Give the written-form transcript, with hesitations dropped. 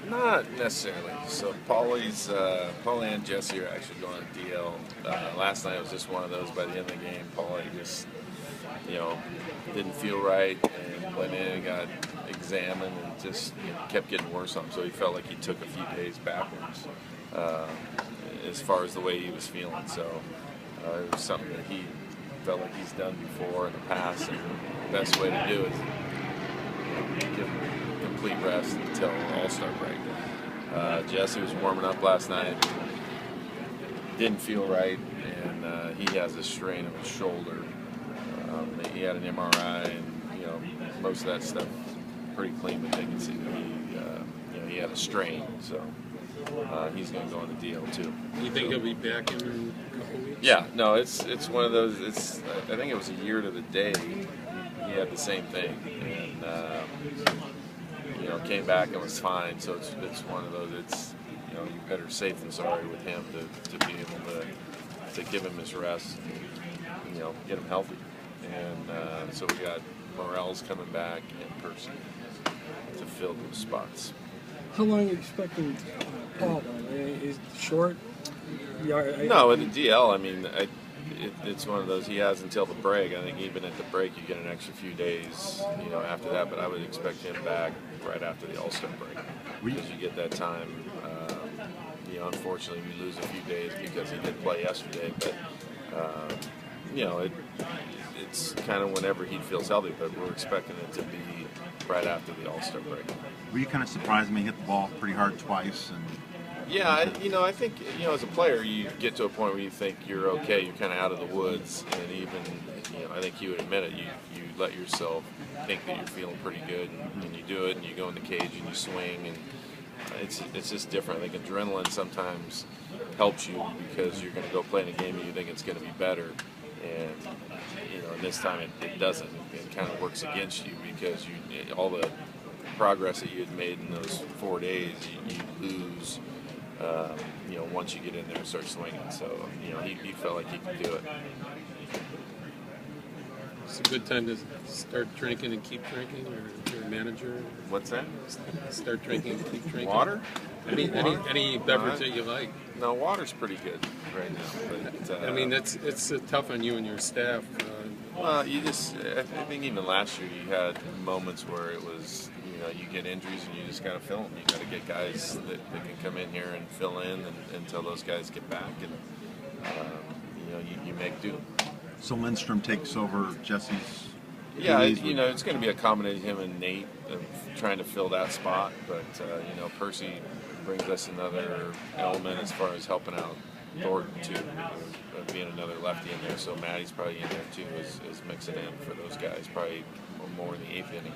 Not necessarily. So Paulie and Jesse are actually going to DL. Last night was just one of those. By the end of the game, Paulie just, you know, didn't feel right and went in and got examined and just kept getting worse on him. So he felt like he took a few days backwards uh, as far as the way he was feeling. So it was something that he felt like he's done before in the past, and the best way to do it is give him complete rest until All-Star break. Jesse was warming up last night, didn't feel right, and he has a strain of his shoulder. He had an MRI, and most of that stuff pretty clean, but they can see that he had a strain, so he's going to go on the DL too. You think he'll be back in a couple weeks? Yeah, no, it's one of those. I think it was a year to the day. He had the same thing, and came back and was fine. So it's one of those. It's you better safe than sorry with him to be able to give him his rest, and, get him healthy. And so we got Morel's coming back and Percy to fill those spots. How long are you expecting Paul? Is it short? No, with the DL, I mean, it's one of those. He has until the break. I think even at the break, you get an extra few days, after that. But I would expect him back right after the All-Star break because you get that time. Unfortunately, we lose a few days because he did play yesterday. But it's kind of whenever he feels healthy. But we're expecting it to be right after the All-Star break. Were you kind of surprised when he hit the ball pretty hard twice? Yeah, I think, as a player, you get to a point where you think you're okay, you're kind of out of the woods, and even, I think you would admit it, you let yourself think that you're feeling pretty good, and you do it, and you go in the cage, and you swing, and it's just different. I think adrenaline sometimes helps you because you're going to go play in a game and you think it's going to be better, and this time it doesn't. It kind of works against you because all the progress that you had made in those 4 days, you lose. Once you get in there and start swinging. So, he felt like he could do it. It's a good time to start drinking and keep drinking, or if you're a manager. What's that? Start drinking and keep drinking. Water? Any beverage that you like. No, water's pretty good right now. But, it's tough on you and your staff. Well, I think even last year you had moments where it was, you get injuries and you just got to fill them. You got to get guys that can come in here and fill in until those guys get back, and you make do. So Lindstrom takes over Jesse's. Yeah, it's going to be a combination of him and Nate of trying to fill that spot, but Percy brings us another element as far as helping out Thornton too, being another lefty in there. So Matty's probably in there too, is mixing in for those guys, probably more in the 8th inning.